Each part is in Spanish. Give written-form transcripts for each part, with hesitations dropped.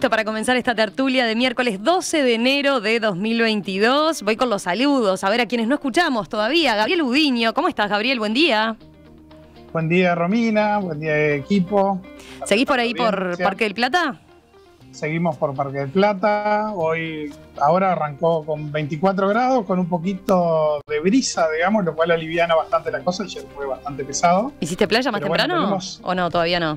Listo para comenzar esta tertulia de miércoles 12 de enero de 2022. Voy con los saludos, a ver a quienes no escuchamos todavía. Gabriel Udiño, ¿cómo estás, Gabriel? Buen día. Buen día, Romina. Buen día, equipo. ¿Seguís por ahí por Parque del Plata? Seguimos por Parque del Plata. Ahora arrancó con 24 grados, con un poquito de brisa, digamos, lo cual aliviana bastante la cosa. Ayer fue bastante pesado. ¿Hiciste playa más temprano? ¿O no, todavía no?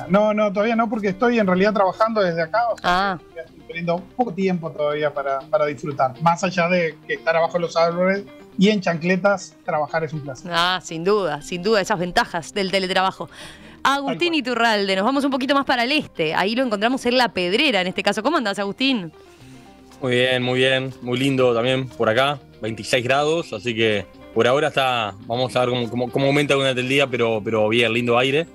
No, todavía no, porque estoy en realidad trabajando desde acá. O sea, estoy teniendo poco tiempo todavía para disfrutar. Más allá de que estar abajo de los árboles y en chancletas, trabajar es un placer. Sin duda, esas ventajas del teletrabajo. Agustín Iturralde, nos vamos un poquito más para el este. Ahí lo encontramos en La Pedrera, en este caso. ¿Cómo andás, Agustín? Muy bien. Muy lindo también por acá. 26 grados, así que por ahora vamos a ver cómo aumenta durante el día, pero bien, lindo aire.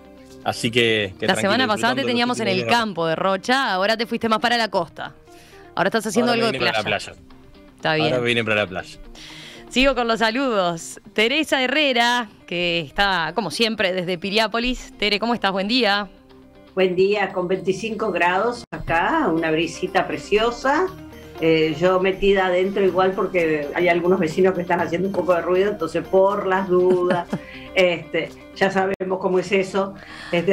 Así que la semana pasada te teníamos en el campo de Rocha, ahora te fuiste más para la costa. Ahora estás haciendo algo de playa. Para la playa. Está bien. Ahora viene para la playa. Sigo con los saludos. Teresa Herrera, que está, como siempre, desde Piriápolis. Tere, ¿cómo estás? Buen día. Buen día, con 25 grados acá, una brisita preciosa. Yo metida adentro igual porque hay algunos vecinos que están haciendo un poco de ruido, entonces por las dudas, ya sabemos cómo es eso.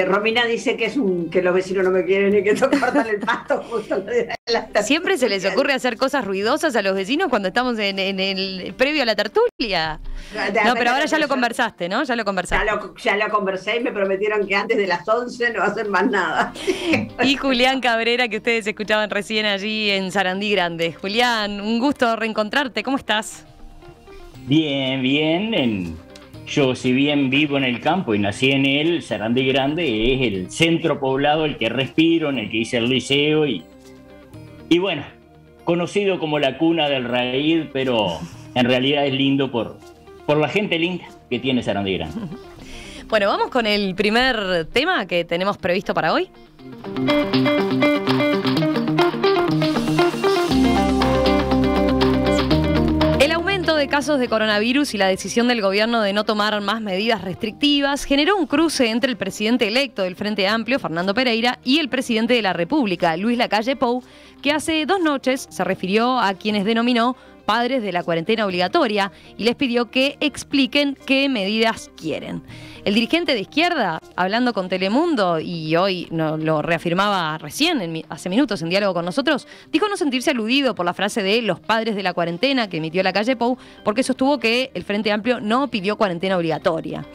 Romina dice que los vecinos no me quieren y que cortan el pasto justo. Siempre se les ocurre hacer cosas ruidosas a los vecinos cuando estamos en el previo a la tertulia. No, pero ahora ya lo conversaste, ¿no? Ya lo conversaste. Ya lo conversé y me prometieron que antes de las 11 no hacen más nada. Y Julián Cabrera, que ustedes escuchaban recién allí en Sarandí Grande. Julián, un gusto reencontrarte. ¿Cómo estás? Bien. Yo, si bien vivo en el campo y nací en él, Sarandí Grande es el centro poblado, el que respiro, en el que hice el liceo y bueno, conocido como la cuna del reír, pero en realidad es lindo por la gente linda que tiene Sarandí Grande. Bueno, vamos con el primer tema que tenemos previsto para hoy. De casos de coronavirus y la decisión del gobierno de no tomar más medidas restrictivas generó un cruce entre el presidente electo del Frente Amplio, Fernando Pereira, y el presidente de la República, Luis Lacalle Pou, que hace 2 noches se refirió a quienes denominó padres de la cuarentena obligatoria y les pidió que expliquen qué medidas quieren. El dirigente de izquierda, hablando con Telemundo, y hoy lo reafirmaba recién, hace minutos, en diálogo con nosotros, dijo no sentirse aludido por la frase de los padres de la cuarentena que emitió Lacalle Pou, porque sostuvo que el Frente Amplio no pidió cuarentena obligatoria.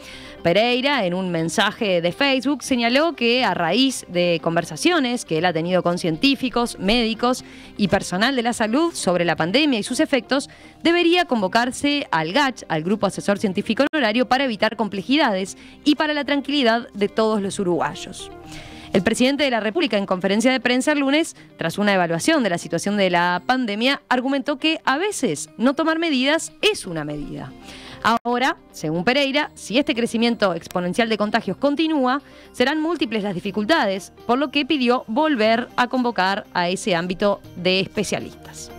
Pereira, en un mensaje de Facebook, señaló que a raíz de conversaciones que él ha tenido con científicos, médicos y personal de la salud sobre la pandemia y sus efectos, debería convocarse al GACH, al Grupo Asesor Científico Honorario, para evitar complejidades y para la tranquilidad de todos los uruguayos. El presidente de la República, en conferencia de prensa el lunes, tras una evaluación de la situación de la pandemia, argumentó que a veces no tomar medidas es una medida. Ahora, según Pereira, si este crecimiento exponencial de contagios continúa, serán múltiples las dificultades, por lo que pidió volver a convocar a ese ámbito de especialistas.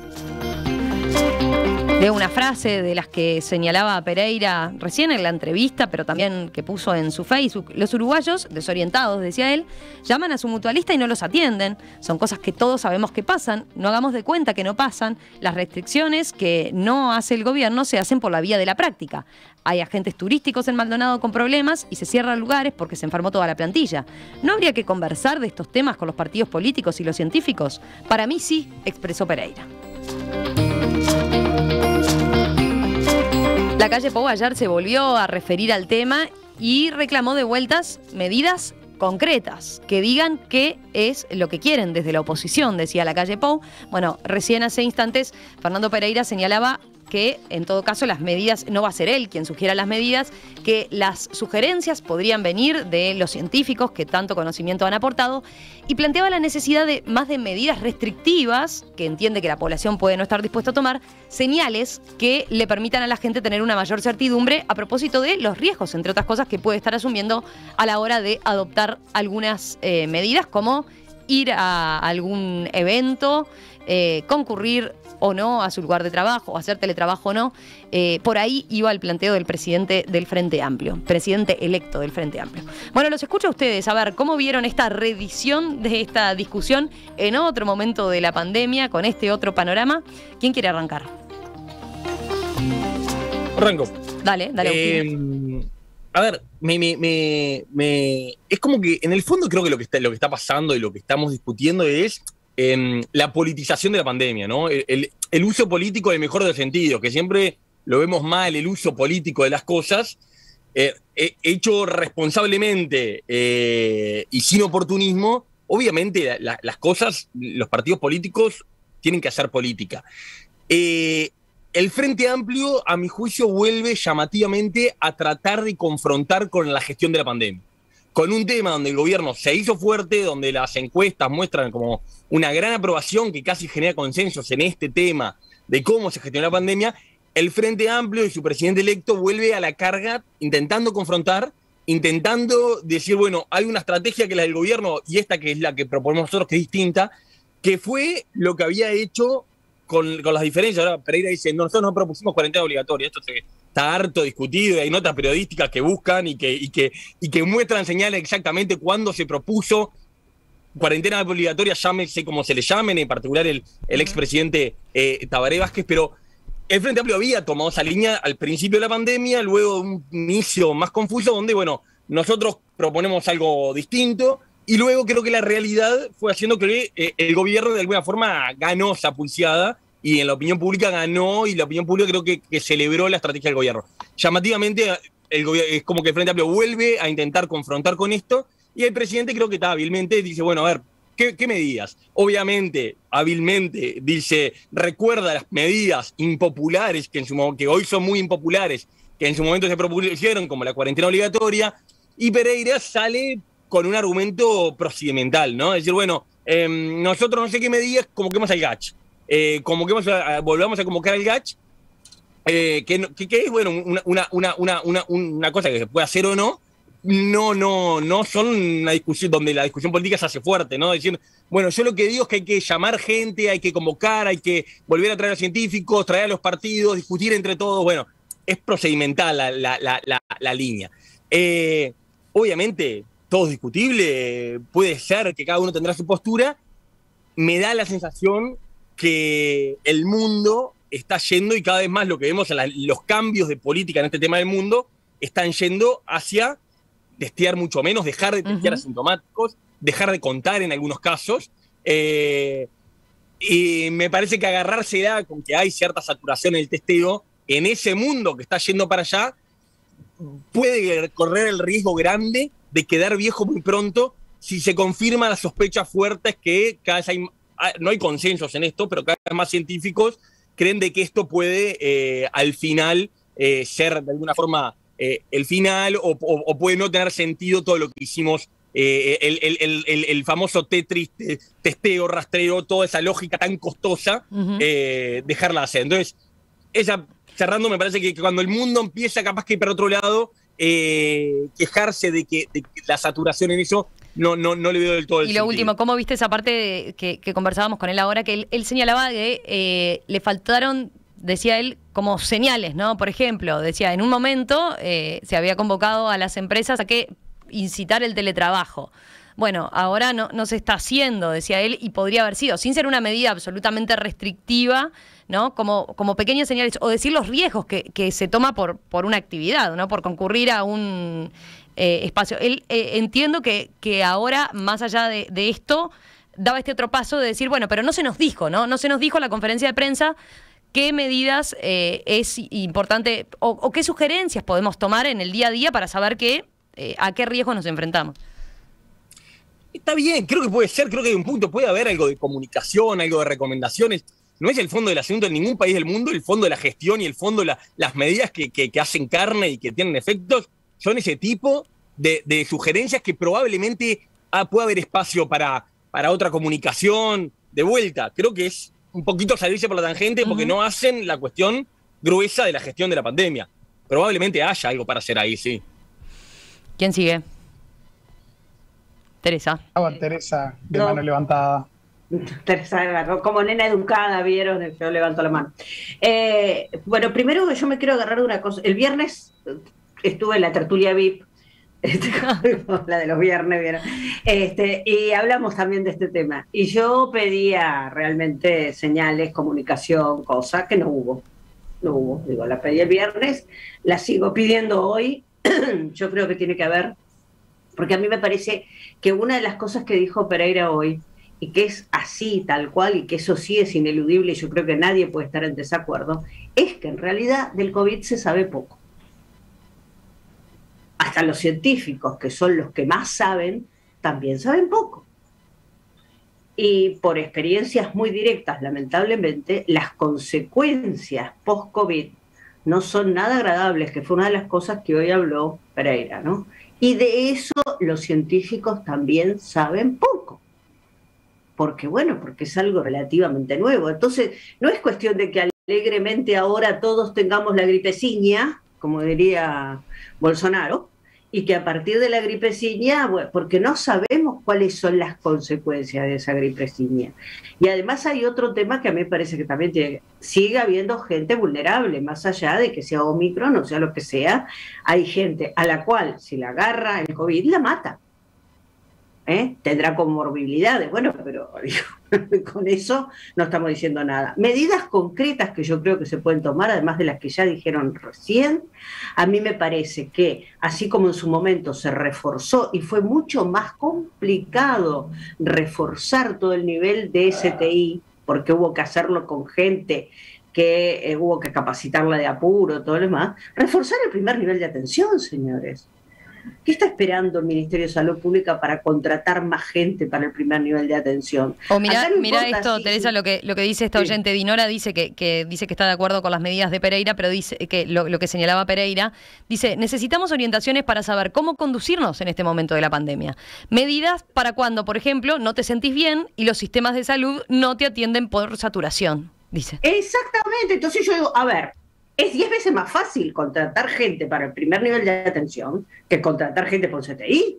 De una frase de las que señalaba Pereira recién en la entrevista, pero también que puso en su Facebook. Los uruguayos, desorientados, decía él, llaman a su mutualista y no los atienden. Son cosas que todos sabemos que pasan, no hagamos de cuenta que no pasan. Las restricciones que no hace el gobierno se hacen por la vía de la práctica. Hay agentes turísticos en Maldonado con problemas y se cierran lugares porque se enfermó toda la plantilla. ¿No habría que conversar de estos temas con los partidos políticos y los científicos? Para mí sí, expresó Pereira. Lacalle Pou ayer se volvió a referir al tema y reclamó de vueltas medidas concretas, que digan qué es lo que quieren desde la oposición, decía Lacalle Pou. Bueno, recién hace instantes Fernando Pereira señalaba que en todo caso las medidas, no va a ser él quien sugiera las medidas, que las sugerencias podrían venir de los científicos que tanto conocimiento han aportado, y planteaba la necesidad de más de medidas restrictivas, que entiende que la población puede no estar dispuesta a tomar, señales que le permitan a la gente tener una mayor certidumbre a propósito de los riesgos, entre otras cosas, que puede estar asumiendo a la hora de adoptar algunas medidas, como ir a algún evento concurrir o no a su lugar de trabajo, o hacer teletrabajo o no. Por ahí iba el planteo del presidente del Frente Amplio, presidente electo del Frente Amplio. Bueno, los escucho a ustedes, a ver, ¿cómo vieron esta reedición de esta discusión en otro momento de la pandemia, con este otro panorama? ¿Quién quiere arrancar? Arranco. Dale. A ver, es como que en el fondo creo que lo que está pasando y lo que estamos discutiendo es la politización de la pandemia, ¿no? El uso político en el mejor de los sentidos, que siempre lo vemos mal, el uso político de las cosas, hecho responsablemente y sin oportunismo. Obviamente las cosas, los partidos políticos tienen que hacer política. El Frente Amplio, a mi juicio, vuelve llamativamente a tratar de confrontar con la gestión de la pandemia. Con un tema donde el gobierno se hizo fuerte, donde las encuestas muestran como una gran aprobación que casi genera consensos en este tema de cómo se gestionó la pandemia, el Frente Amplio y su presidente electo vuelve a la carga intentando confrontar, intentando decir, bueno, hay una estrategia que es la del gobierno y esta que es la que proponemos nosotros, que es distinta, que fue lo que había hecho con las diferencias. Ahora Pereira dice, nosotros no propusimos cuarentena obligatoria, esto está harto discutido y hay notas periodísticas que buscan y que muestran señales exactamente cuándo se propuso cuarentena obligatoria, llámese como se le llamen, en particular el expresidente Tabaré Vázquez, pero el Frente Amplio había tomado esa línea al principio de la pandemia, luego de un inicio más confuso, donde, bueno, nosotros proponemos algo distinto, y luego creo que la realidad fue haciendo que el gobierno de alguna forma ganó esa pulseada, y en la opinión pública ganó, y la opinión pública creo que celebró la estrategia del gobierno. Llamativamente, es como que el Frente Amplio vuelve a intentar confrontar con esto, y el presidente creo que está hábilmente, dice, bueno, a ver, ¿qué medidas? Obviamente, hábilmente, dice, recuerda las medidas impopulares, que hoy son muy impopulares, que en su momento se propusieron, como la cuarentena obligatoria, y Pereira sale con un argumento procedimental, ¿no? Es decir, bueno, nosotros no sé qué medidas convoquemos al GACH. Volvamos a convocar al GACH, que es, bueno, una cosa que se puede hacer o no. No son una discusión donde la discusión política se hace fuerte, ¿no? Decir, bueno, yo lo que digo es que hay que llamar gente, hay que convocar, hay que volver a traer a los científicos, traer a los partidos, discutir entre todos. Bueno, es procedimental la línea. Obviamente, todo es discutible, puede ser que cada uno tendrá su postura. Me da la sensación que el mundo está yendo, y cada vez más lo que vemos en los cambios de política en este tema del mundo, están yendo hacia testear mucho menos, dejar de testear asintomáticos, dejar de contar en algunos casos. Y me parece que agarrársela con que hay cierta saturación en el testeo, en ese mundo que está yendo para allá, puede correr el riesgo grande de quedar viejo muy pronto si se confirman las sospechas fuertes que cada vez no hay consensos en esto, pero cada vez más científicos creen de que esto puede al final ser de alguna forma el final, o puede no tener sentido todo lo que hicimos, el famoso Tetris, testeo, rastreo, toda esa lógica tan costosa, dejarla hacer. Entonces, cerrando, me parece que cuando el mundo empieza capaz que ir para otro lado, quejarse de que la saturación en eso no le veo del todo el sentido. Y lo último, ¿cómo viste esa parte que conversábamos con él ahora? Que él señalaba que le faltaron, decía él, como señales, ¿no? Por ejemplo, decía, en un momento se había convocado a las empresas a que incitar el teletrabajo. Bueno, ahora no se está haciendo, decía él, y podría haber sido, sin ser una medida absolutamente restrictiva, ¿no? Como pequeñas señales, o decir los riesgos que se toma por una actividad, ¿no? Por concurrir a un espacio. Él entiendo que ahora, más allá de esto, daba este otro paso de decir, bueno, pero no se nos dijo, ¿no? No se nos dijo en la conferencia de prensa qué medidas es importante o qué sugerencias podemos tomar en el día a día para saber a qué riesgos nos enfrentamos. Está bien, creo que puede ser, creo que hay un punto, puede haber algo de comunicación, algo de recomendaciones. No es el fondo del asunto en ningún país del mundo, el fondo de la gestión y el fondo de las medidas que hacen carne y que tienen efectos son ese tipo de sugerencias que probablemente pueda haber espacio para otra comunicación de vuelta. Creo que es un poquito salirse por la tangente porque no hacen la cuestión gruesa de la gestión de la pandemia. Probablemente haya algo para hacer ahí, sí. ¿Quién sigue? Teresa. Teresa, de mano levantada. Teresa, como nena educada, vieron, yo levanto la mano. Bueno, primero yo me quiero agarrar de una cosa. El viernes estuve en la tertulia VIP, la de los viernes, ¿vieron? Y hablamos también de este tema. Y yo pedía realmente señales, comunicación, cosas que no hubo. No hubo. Digo, la pedí el viernes, la sigo pidiendo hoy. Yo creo que tiene que haber, porque a mí me parece que una de las cosas que dijo Pereira hoy, y que es así, tal cual, y que eso sí es ineludible, y yo creo que nadie puede estar en desacuerdo, es que en realidad del COVID se sabe poco. Hasta los científicos, que son los que más saben, también saben poco. Y por experiencias muy directas, lamentablemente, las consecuencias post-COVID no son nada agradables, que fue una de las cosas que hoy habló Pereira, ¿no? Y de eso los científicos también saben poco. Porque, bueno, porque es algo relativamente nuevo. Entonces, no es cuestión de que alegremente ahora todos tengamos la gripeciña, como diría Bolsonaro, y que a partir de la gripeciña, bueno, porque no sabemos cuáles son las consecuencias de esa gripeciña. Y además hay otro tema que a mí me parece que también sigue habiendo gente vulnerable, más allá de que sea Omicron o sea lo que sea, hay gente a la cual si la agarra el COVID la mata. Tendrá comorbilidades, bueno, pero con eso no estamos diciendo nada. Medidas concretas que yo creo que se pueden tomar, además de las que ya dijeron recién, a mí me parece que, así como en su momento se reforzó y fue mucho más complicado reforzar todo el nivel de STI, porque hubo que hacerlo con gente que hubo que capacitarla de apuro, todo lo demás, reforzar el primer nivel de atención, señores. ¿Qué está esperando el Ministerio de Salud Pública para contratar más gente para el primer nivel de atención? O mira esto, Teresa, lo que dice esta oyente, Dinora, dice que está de acuerdo con las medidas de Pereira, pero dice que lo que señalaba Pereira, dice, necesitamos orientaciones para saber cómo conducirnos en este momento de la pandemia. Medidas para cuando, por ejemplo, no te sentís bien y los sistemas de salud no te atienden por saturación, dice. Exactamente, entonces yo digo, a ver, es 10 veces más fácil contratar gente para el primer nivel de atención que contratar gente por CTI.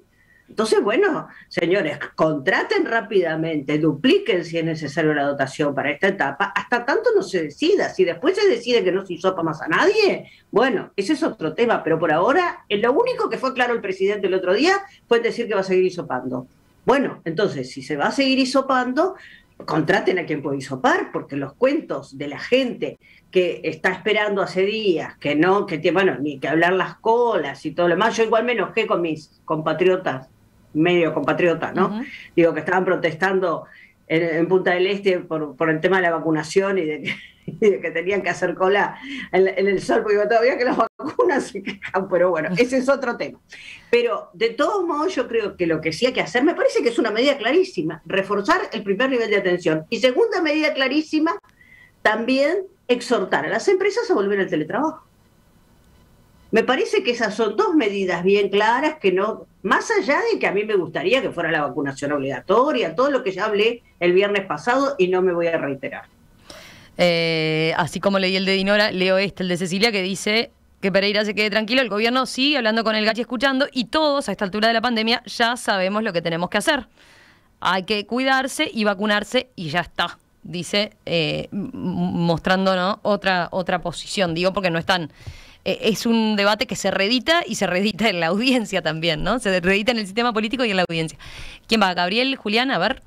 Entonces, bueno, señores, contraten rápidamente, dupliquen si es necesario la dotación para esta etapa, hasta tanto no se decida. Si después se decide que no se hisopa más a nadie, bueno, ese es otro tema, pero por ahora, lo único que fue claro el presidente el otro día fue decir que va a seguir hisopando. Bueno, entonces, si se va a seguir hisopando, contraten a quien puede hisopar, porque los cuentos de la gente que está esperando hace días, que no, que tiene, bueno, ni que hablar las colas y todo lo demás. Yo igual me enojé con mis compatriotas, medio compatriotas, ¿no? Digo, que estaban protestando en Punta del Este por el tema de la vacunación y de que tenían que hacer cola en el sol, porque todavía que las vacunas se quejan, pero bueno, ese es otro tema. Pero de todos modos yo creo que lo que sí hay que hacer, me parece que es una medida clarísima, reforzar el primer nivel de atención. Y segunda medida clarísima, también exhortar a las empresas a volver al teletrabajo. Me parece que esas son dos medidas bien claras que no, más allá de que a mí me gustaría que fuera la vacunación obligatoria, todo lo que ya hablé el viernes pasado y no me voy a reiterar. Así como leí el de Dinora, leo el de Cecilia, que dice que Pereira se quede tranquilo, el gobierno sigue hablando con el Gachi, escuchando, y todos a esta altura de la pandemia ya sabemos lo que tenemos que hacer. Hay que cuidarse y vacunarse y ya está. Dice, mostrándonos otra posición, digo, porque no están... es un debate que se reedita y se reedita en la audiencia también, ¿no? Se reedita en el sistema político y en la audiencia. ¿Quién va? ¿Gabriel, Julián? A ver.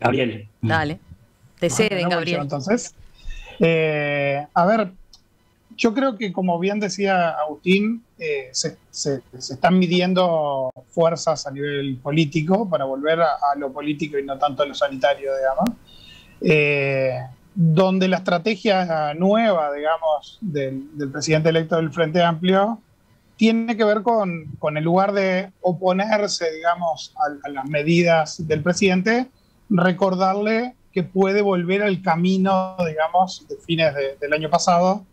Gabriel. Dale. Te ceden, Gabriel. Entonces, a ver, yo creo que, como bien decía Agustín, se están midiendo fuerzas a nivel político para volver a lo político y no tanto a lo sanitario, digamos. Donde la estrategia nueva, digamos, del presidente electo del Frente Amplio tiene que ver con el lugar de oponerse, digamos, a las medidas del presidente, recordarle que puede volver al camino, digamos, de fines del año pasado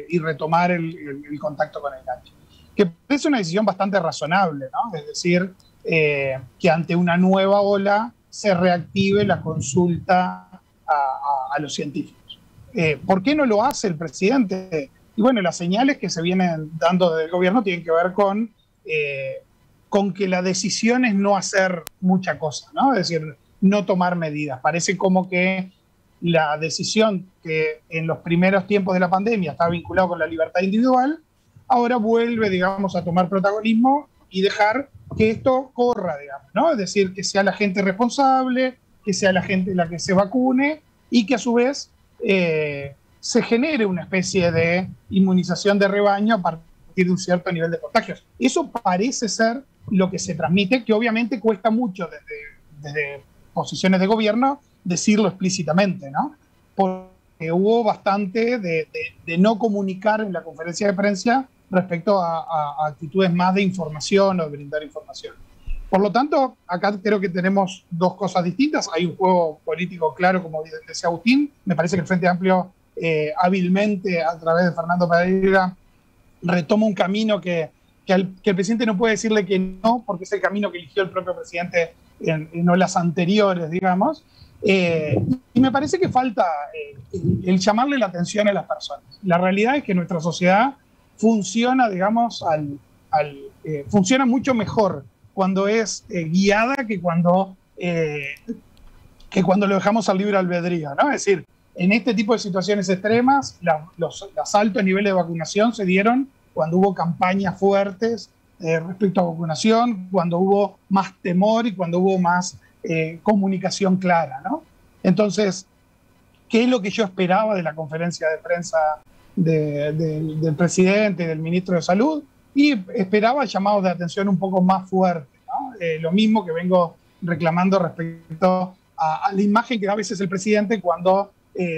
y retomar el contacto con el Gachi. Que es una decisión bastante razonable, ¿no? Es decir, que ante una nueva ola se reactive la consulta a los científicos. ¿Por qué no lo hace el presidente? Y bueno, las señales que se vienen dando desde el gobierno tienen que ver con con que la decisión es no hacer mucha cosa, ¿no? Es decir, no tomar medidas. Parece como que la decisión que en los primeros tiempos de la pandemia estaba vinculada con la libertad individual, ahora vuelve, digamos, a tomar protagonismo y dejar que esto corra, digamos, ¿no? Es decir, que sea la gente responsable, que sea la gente la que se vacune y que a su vez se genere una especie de inmunización de rebaño a partir de un cierto nivel de contagios. Eso parece ser lo que se transmite, que obviamente cuesta mucho desde posiciones de gobierno decirlo explícitamente, ¿no? Porque hubo bastante de no comunicar en la conferencia de prensa respecto a actitudes más de información o de brindar información. Por lo tanto, acá creo que tenemos dos cosas distintas. Hay un juego político claro, como decía Agustín. Me parece que el Frente Amplio hábilmente, a través de Fernando Pereira, retoma un camino que el presidente no puede decirle que no, porque es el camino que eligió el propio presidente no las anteriores, digamos. Y me parece que falta el llamarle la atención a las personas. La realidad es que nuestra sociedad funciona, digamos, funciona mucho mejor cuando es guiada que cuando lo dejamos al libre albedrío, ¿no? Es decir, en este tipo de situaciones extremas, los altos niveles de vacunación se dieron cuando hubo campañas fuertes respecto a vacunación, cuando hubo más temor y cuando hubo más comunicación clara, ¿no? Entonces, ¿qué es lo que yo esperaba de la conferencia de prensa del presidente y del ministro de Salud? Y esperaba llamados de atención un poco más fuertes, ¿no? Lo mismo que vengo reclamando respecto a la imagen que da a veces el presidente cuando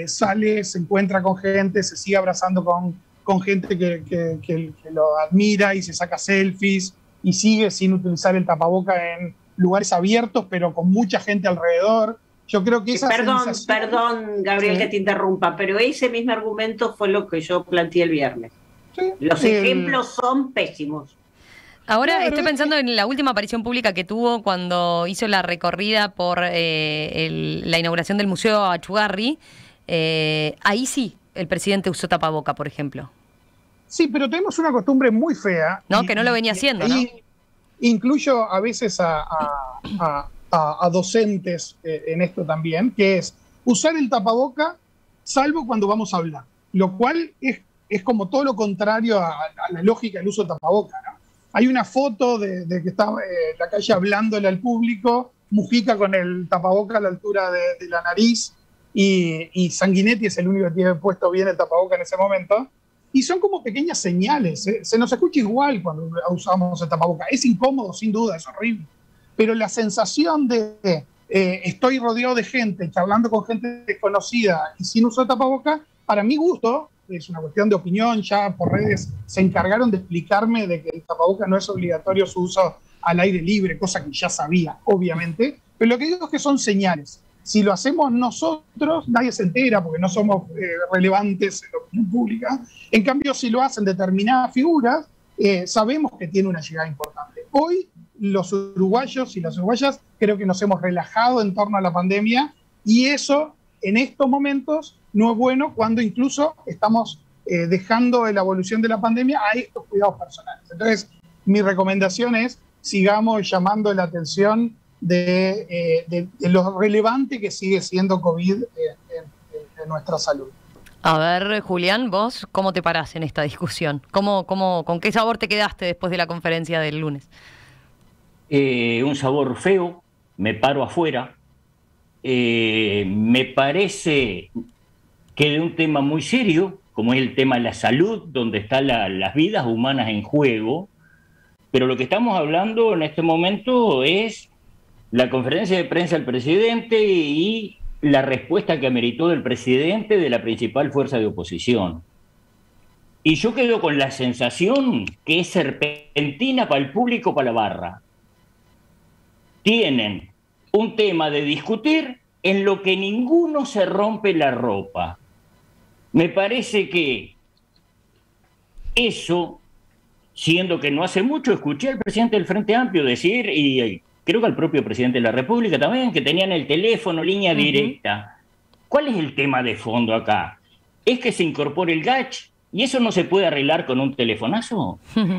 sale, se encuentra con gente, se sigue abrazando con gente que lo admira y se saca selfies y sigue sin utilizar el tapaboca en lugares abiertos, pero con mucha gente alrededor. Yo creo que esa Perdón, Gabriel, sí, que te interrumpa, pero ese mismo argumento fue lo que yo planteé el viernes. Sí, los ejemplos son pésimos. Ahora estoy pensando en la última aparición pública que tuvo cuando hizo la recorrida por la inauguración del Museo Achugarri. Ahí sí, el presidente usó tapaboca, por ejemplo. Sí, pero tenemos una costumbre muy fea. No, que no lo venía haciendo, ¿no? Incluyo a veces a docentes en esto también, que es usar el tapaboca salvo cuando vamos a hablar, lo cual es como todo lo contrario a la lógica del uso de tapaboca, ¿no? Hay una foto de que está en la calle hablándole al público, Mujica con el tapaboca a la altura de la nariz y Sanguinetti es el único que tiene puesto bien el tapaboca en ese momento. Y son como pequeñas señales. Se nos escucha igual cuando usamos el tapaboca. Es incómodo, sin duda, es horrible. Pero la sensación de estoy rodeado de gente, hablando con gente desconocida y sin uso de tapaboca, para mi gusto, es una cuestión de opinión, ya por redes se encargaron de explicarme de que el tapaboca no es obligatorio su uso al aire libre, cosa que ya sabía, obviamente. Pero lo que digo es que son señales. Si lo hacemos nosotros, nadie se entera porque no somos relevantes en la opinión pública. En cambio, si lo hacen determinadas figuras, sabemos que tiene una llegada importante. Hoy, los uruguayos y las uruguayas creo que nos hemos relajado en torno a la pandemia y eso, en estos momentos, no es bueno cuando incluso estamos dejando la evolución de la pandemia a estos cuidados personales. Entonces, mi recomendación es sigamos llamando la atención de lo relevante que sigue siendo COVID en nuestra salud. A ver, Julián, vos, ¿cómo te parás en esta discusión? ¿Con qué sabor te quedaste después de la conferencia del lunes? Un sabor feo, me paro afuera. Me parece que de un tema muy serio, como es el tema de la salud, donde están las vidas humanas en juego, pero lo que estamos hablando en este momento es la conferencia de prensa del presidente y la respuesta que ameritó del presidente de la principal fuerza de oposición. Y yo quedo con la sensación que es serpentina para el público, para la barra. Tienen un tema de discutir en lo que ninguno se rompe la ropa. Me parece que eso, siendo que no hace mucho escuché al presidente del Frente Amplio decir, y creo que al propio presidente de la República también, que tenían el teléfono, línea directa. ¿Cuál es el tema de fondo acá? ¿Es que se incorpore el GACH? ¿Y eso no se puede arreglar con un telefonazo?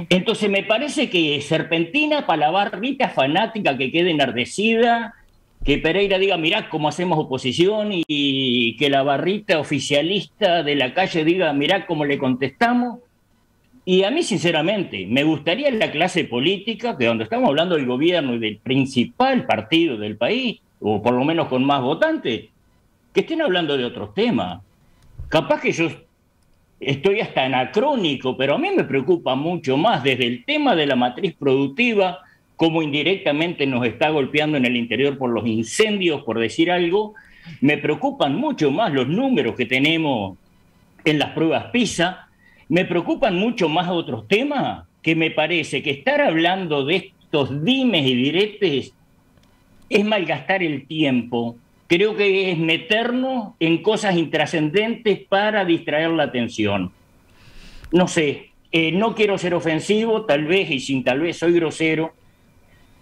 Entonces me parece que serpentina para la barrita fanática que quede enardecida, que Pereira diga, mirá cómo hacemos oposición, y que la barrita oficialista de la calle diga, mirá cómo le contestamos. Y a mí, sinceramente, me gustaría en la clase política, que donde estamos hablando del gobierno y del principal partido del país, o por lo menos con más votantes, que estén hablando de otros temas. Capaz que yo estoy hasta anacrónico, pero a mí me preocupa mucho más desde el tema de la matriz productiva, cómo indirectamente nos está golpeando en el interior por los incendios, por decir algo. Me preocupan mucho más los números que tenemos en las pruebas PISA. Me preocupan mucho más otros temas, que me parece que estar hablando de estos dimes y diretes es malgastar el tiempo. Creo que es meternos en cosas intrascendentes para distraer la atención. No sé, no quiero ser ofensivo, tal vez, y sin tal vez soy grosero,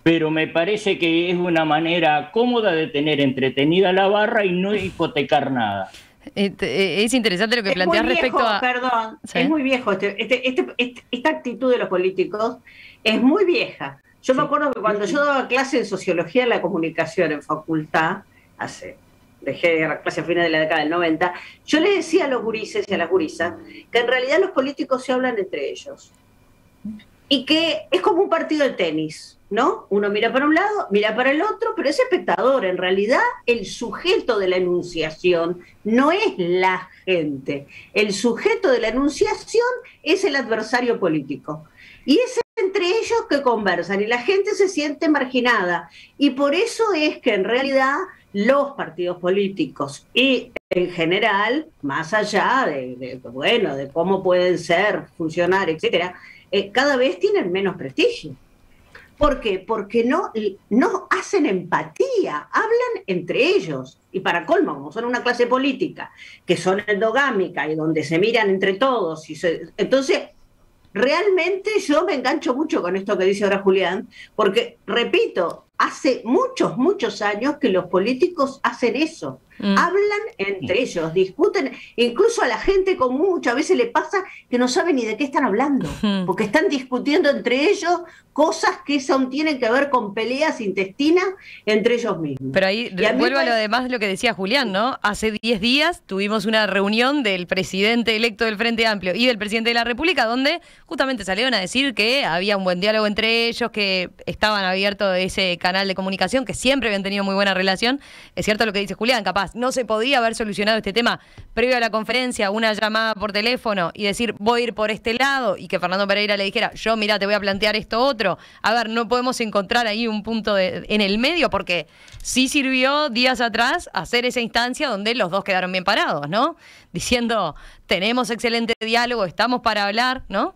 pero me parece que es una manera cómoda de tener entretenida la barra y no hipotecar nada. Es interesante lo que planteas respecto a... Perdón, ¿sí? Es muy viejo. Esta actitud de los políticos es muy vieja. Yo me acuerdo que cuando yo daba clase de Sociología de la Comunicación en facultad, dejé de dar clase a fines de la década del 90, yo le decía a los gurises y a las gurisas que en realidad los políticos se hablan entre ellos. Y que es como un partido de tenis, ¿no? Uno mira para un lado, mira para el otro, pero es espectador. En realidad, el sujeto de la enunciación no es la gente. El sujeto de la enunciación es el adversario político. Y es entre ellos que conversan, y la gente se siente marginada. Y por eso es que en realidad los partidos políticos y en general, más allá de cómo pueden ser, funcionar, etcétera, cada vez tienen menos prestigio. ¿Por qué? Porque no hacen empatía, hablan entre ellos. Y para colmo, como son una clase política, que son endogámica y donde se miran entre todos, entonces realmente yo me engancho mucho con esto que dice ahora Julián, porque, repito, hace muchos años que los políticos hacen eso. Hablan entre ellos, discuten, incluso a la gente común muchas veces le pasa que no saben ni de qué están hablando, porque están discutiendo entre ellos cosas que aún tienen que ver con peleas intestinas entre ellos mismos. Pero ahí vuelvo a lo demás de lo que decía Julián, ¿no? Hace 10 días tuvimos una reunión del presidente electo del Frente Amplio y del presidente de la República, donde justamente salieron a decir que había un buen diálogo entre ellos, que estaban abiertos ese canal de comunicación, que siempre habían tenido muy buena relación. Es cierto lo que dice Julián, capaz no se podía haber solucionado este tema previo a la conferencia, una llamada por teléfono y decir voy a ir por este lado, y que Fernando Pereira le dijera yo, mira, te voy a plantear esto otro. A ver, no podemos encontrar ahí un punto en el medio, porque sí sirvió días atrás hacer esa instancia donde los dos quedaron bien parados, ¿no? Diciendo, tenemos excelente diálogo, estamos para hablar, ¿no?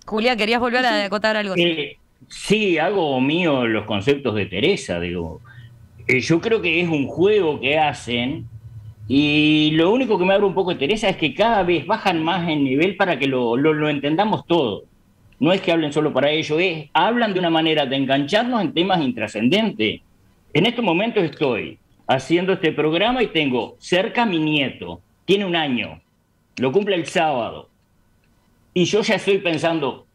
Julián, ¿querías volver a acotar algo? Sí, hago mío los conceptos de Teresa, digo. Yo creo que es un juego que hacen, y lo único que me abre un poco de Teresa es que cada vez bajan más el nivel para que lo entendamos todo. No es que hablen solo para ello, hablan de una manera de engancharnos en temas intrascendentes. En estos momentos estoy haciendo este programa y tengo cerca a mi nieto, tiene 1 año, lo cumple el sábado, y yo ya estoy pensando,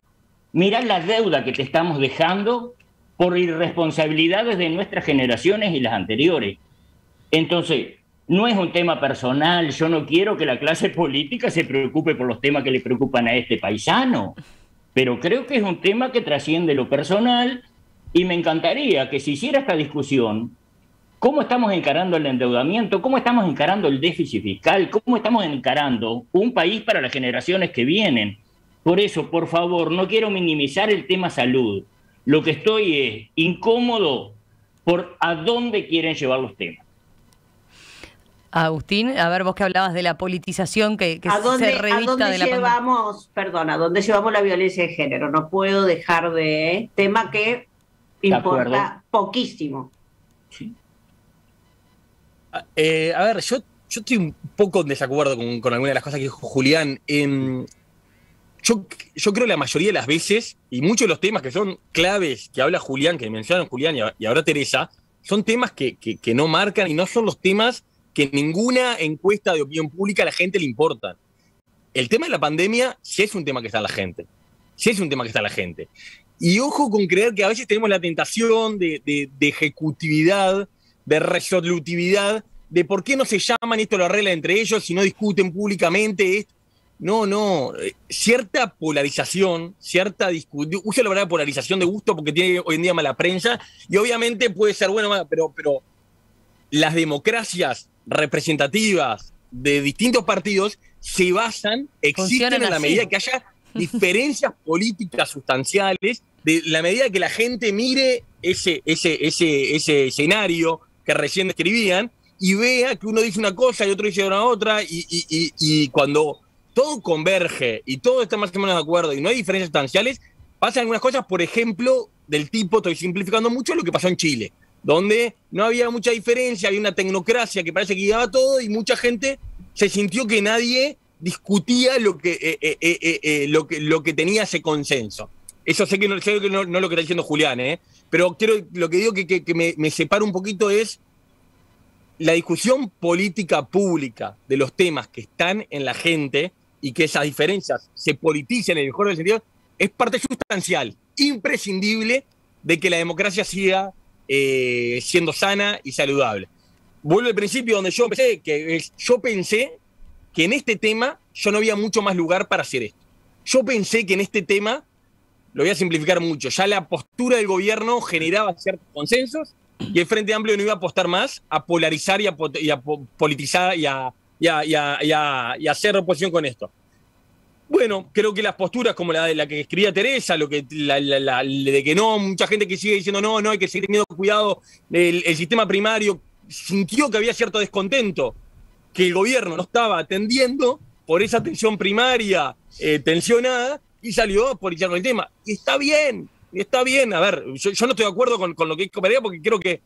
mirá la deuda que te estamos dejando por irresponsabilidades de nuestras generaciones y las anteriores. Entonces, no es un tema personal, yo no quiero que la clase política se preocupe por los temas que le preocupan a este paisano, pero creo que es un tema que trasciende lo personal, y me encantaría que se hiciera esta discusión, cómo estamos encarando el endeudamiento, cómo estamos encarando el déficit fiscal, cómo estamos encarando un país para las generaciones que vienen. Por eso, por favor, no quiero minimizar el tema salud. Lo que estoy es incómodo por a dónde quieren llevar los temas. Agustín, a ver, vos que hablabas de la politización que se revista de la pandemia. ¿A dónde llevamos la violencia de género? No puedo dejar de tema que importa poquísimo. Sí. A ver, yo estoy un poco en desacuerdo con algunas de las cosas que dijo Julián. Yo creo que la mayoría de las veces, y muchos de los temas que son claves que habla Julián, que mencionaron Julián y ahora Teresa, son temas que no marcan y no son los temas que ninguna encuesta de opinión pública a la gente le importan. el tema de la pandemia sí es un tema que está en la gente. Sí es un tema que está en la gente. Y ojo con creer que a veces tenemos la tentación de ejecutividad, de resolutividad, de por qué no se llaman, esto lo arreglan entre ellos, si no discuten públicamente. No, cierta polarización, cierta discusión, uso la palabra polarización de gusto porque tiene hoy en día mala prensa, y obviamente puede ser bueno, pero las democracias representativas de distintos partidos se basan, existen en la medida que haya diferencias políticas sustanciales, de la medida que la gente mire ese escenario que recién describían y vea que uno dice una cosa y otro dice una otra, y cuando todo converge y todo está más o menos de acuerdo y no hay diferencias sustanciales, pasan algunas cosas, por ejemplo, del tipo, estoy simplificando mucho, lo que pasó en Chile, donde no había mucha diferencia, había una tecnocracia que parece que guiaba todo y mucha gente se sintió que nadie discutía lo que tenía ese consenso. Eso sé que no lo que está diciendo Julián, pero lo que digo que me separa un poquito es la discusión política pública de los temas que están en la gente y que esas diferencias se politicen en el mejor del sentido, es parte sustancial, imprescindible de que la democracia siga siendo sana y saludable. Vuelvo al principio donde yo empecé, yo pensé que en este tema yo no había mucho más lugar para hacer esto. Yo pensé que en este tema, lo voy a simplificar mucho, ya la postura del gobierno generaba ciertos consensos y el Frente Amplio no iba a apostar más a polarizar y a politizar y a hacer oposición con esto. Bueno, creo que las posturas como la que escribía Teresa, de que no, mucha gente que sigue diciendo no, hay que seguir teniendo cuidado, el sistema primario sintió que había cierto descontento, que el gobierno no estaba atendiendo por esa atención primaria tensionada y salió a politizar con el tema. Y está bien. A ver, yo no estoy de acuerdo con lo que dijo Pereira porque creo que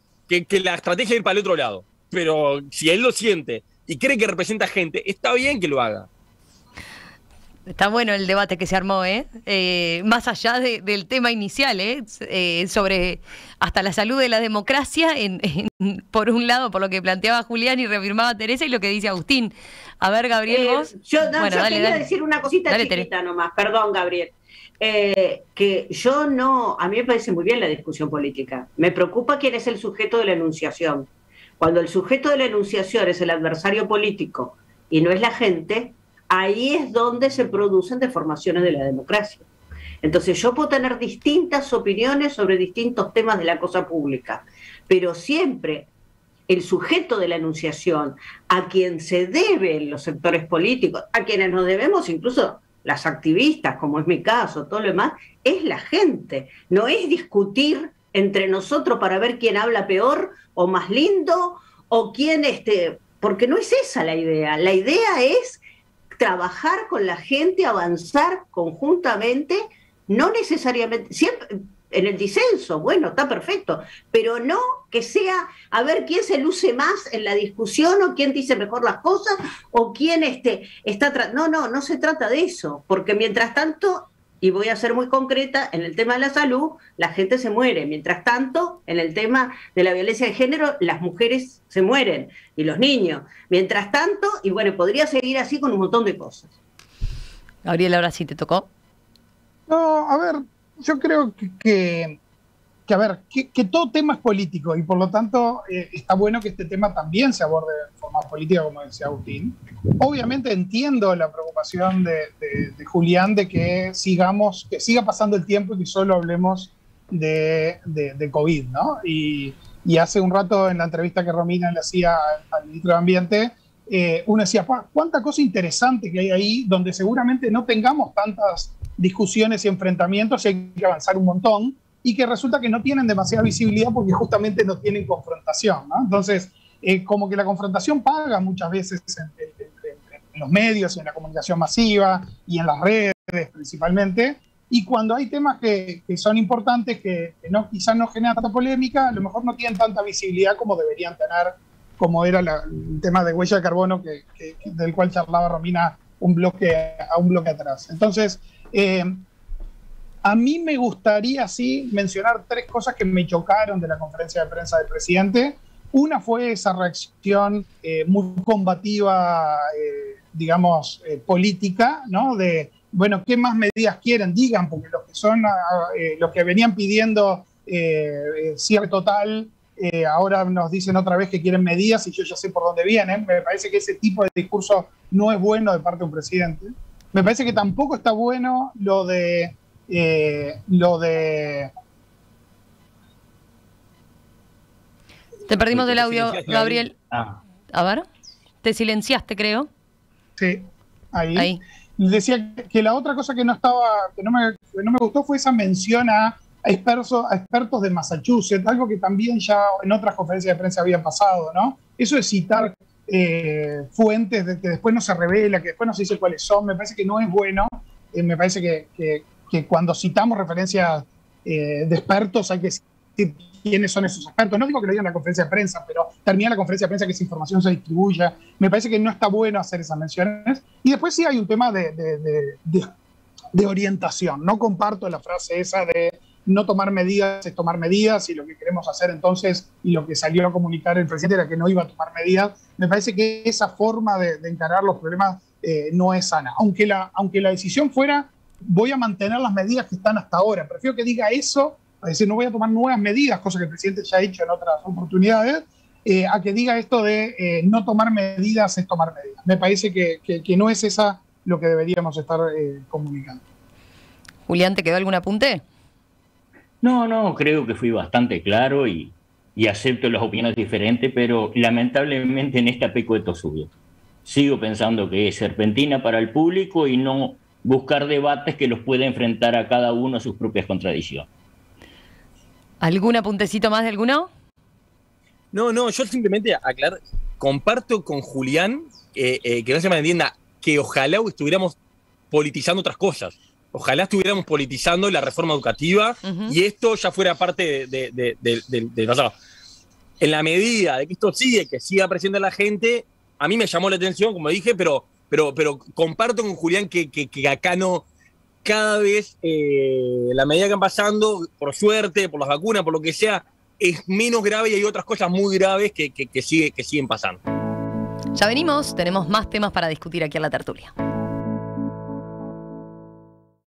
la estrategia es ir para el otro lado. Pero si él lo siente y cree que representa gente, está bien que lo haga. Está bueno el debate que se armó, más allá del tema inicial, sobre hasta la salud de la democracia, por un lado, por lo que planteaba Julián y reafirmaba Teresa, y lo que dice Agustín. A ver, Gabriel, vos. Yo quería decir una cosita chiquita nomás, perdón, Gabriel. Que a mí me parece muy bien la discusión política. Me preocupa quién es el sujeto de la enunciación. Cuando el sujeto de la enunciación es el adversario político y no es la gente, ahí es donde se producen deformaciones de la democracia. Entonces yo puedo tener distintas opiniones sobre distintos temas de la cosa pública, pero siempre el sujeto de la enunciación, a quien se deben los sectores políticos, a quienes nos debemos incluso las activistas, como es mi caso, todo lo demás, es la gente. No es discutir entre nosotros para ver quién habla peor o más lindo, o quién porque no es esa la idea. La idea es trabajar con la gente, avanzar conjuntamente, no necesariamente, siempre en el disenso, bueno, está perfecto, pero no que sea a ver quién se luce más en la discusión o quién dice mejor las cosas o quién no se trata de eso, porque mientras tanto, y voy a ser muy concreta, en el tema de la salud, la gente se muere, mientras tanto, en el tema de la violencia de género, las mujeres se mueren y los niños, mientras tanto, y bueno, podría seguir así con un montón de cosas. Gabriel, ahora sí te tocó. No, a ver, yo creo que todo tema es político y por lo tanto está bueno que este tema también se aborde de forma política, como decía Agustín. Obviamente entiendo la preocupación de Julián de que siga pasando el tiempo y que solo hablemos de COVID, ¿no? Y hace un rato en la entrevista que Romina le hacía al ministro de Ambiente, uno decía, cuánta cosa interesante que hay ahí, donde seguramente no tengamos tantas discusiones y enfrentamientos y hay que avanzar un montón, y que resulta que no tienen demasiada visibilidad porque justamente no tienen confrontación, ¿no? Entonces, como que la confrontación paga muchas veces en los medios y en la comunicación masiva y en las redes principalmente, y cuando hay temas que son importantes, que quizás no generan tanta polémica, a lo mejor no tienen tanta visibilidad como deberían tener, como era el tema de huella de carbono del cual charlaba Romina a un bloque atrás. Entonces, a mí me gustaría sí mencionar 3 cosas que me chocaron de la conferencia de prensa del presidente. Una fue esa reacción muy combativa digamos, política, ¿no? De, bueno, ¿qué más medidas quieren? Digan, porque los que son, los que venían pidiendo cierre total, ahora nos dicen otra vez que quieren medidas y yo ya sé por dónde vienen. Me parece que ese tipo de discurso no es bueno de parte de un presidente. Me parece que tampoco está bueno lo de Te perdimos del audio, Gabriel. Ah. A ver, te silenciaste, creo. Sí, ahí. Decía que la otra cosa que no me gustó fue esa mención a expertos de Massachusetts, algo que también ya en otras conferencias de prensa había pasado, ¿no? Eso de citar fuentes de que después no se revela, que después no se dice cuáles son, me parece que no es bueno. Me parece que cuando citamos referencias de expertos hay que decir quiénes son esos expertos. No digo que lo digan en la conferencia de prensa, pero termina la conferencia de prensa que esa información se distribuya. Me parece que no está bueno hacer esas menciones. Y después sí hay un tema de orientación. No comparto la frase esa de no tomar medidas es tomar medidas, y lo que queremos hacer entonces, y lo que salió a comunicar el presidente era que no iba a tomar medidas. Me parece que esa forma de encarar los problemas no es sana. Aunque la decisión fuera, voy a mantener las medidas que están hasta ahora. Prefiero que diga eso, a decir, no voy a tomar nuevas medidas, cosa que el presidente ya ha dicho en otras oportunidades, a que diga esto de no tomar medidas es tomar medidas. Me parece que no es esa lo que deberíamos estar comunicando. Julián, ¿te quedó algún apunte? No, creo que fui bastante claro y acepto las opiniones diferentes, pero lamentablemente en esta peco de tosudo. Sigo pensando que es serpentina para el público y no buscar debates que los pueda enfrentar a cada uno a sus propias contradicciones. ¿Algún apuntecito más de alguno? No, yo simplemente aclarar, comparto con Julián, que no se me entienda, que ojalá estuviéramos politizando otras cosas. Ojalá estuviéramos politizando la reforma educativa y esto ya fuera parte del pasado. En la medida de que esto que siga presente a la gente, a mí me llamó la atención, como dije, pero comparto con Julián que acá no, cada vez la medida que van pasando, por suerte, por las vacunas, por lo que sea, es menos grave y hay otras cosas muy graves que siguen pasando. Ya venimos, tenemos más temas para discutir aquí en La Tertulia.